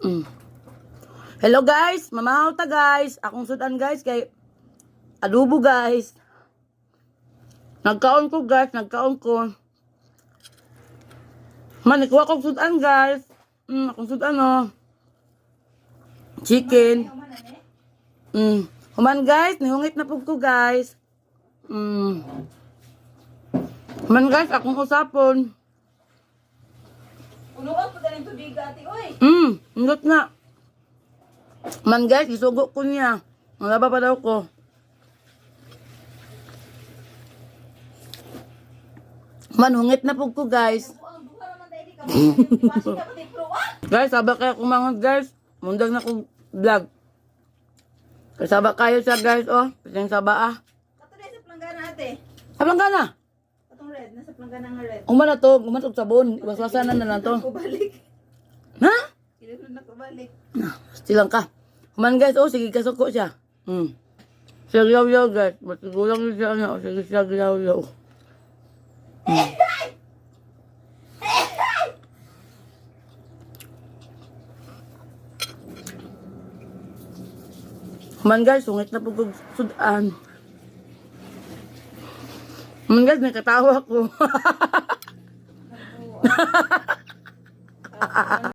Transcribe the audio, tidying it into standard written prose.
Mm. Hello guys, mamahaw ta guys. Akong sudan guys kay adobo guys. Nagkaon ko guys, nagkaon ko. Man, ikuha kong sudan guys. Akong sudan oh. Chicken. Human guys, nihungit na po ko guys. Human guys, akong usapon. Unuan po galing tubig ati, oy. Indot na. Man guys, isugo ko niya. Malaba pa daw ko. Man, hungit na po ko guys. Guys, sabak kayo kumangat guys. Mundag na kong vlog. Kasaba kayo siya guys, oh. Pisang saba ah. Kato na sa planggana ate. Sa planggana? Katong red, nasa planggana nga red. Umanatog sabon. Iwas-wasanan na lang to. Kubalik. Ha? Kailan na nakabalik. Silang ka. Human guys, oh, sige kasuko siya. Siya yaw-yaw guys. Matigulang yun siya, ano. Sige siya yaw-yaw. Human guys, sungit na po kong sudan. Human guys, nakatawa ko.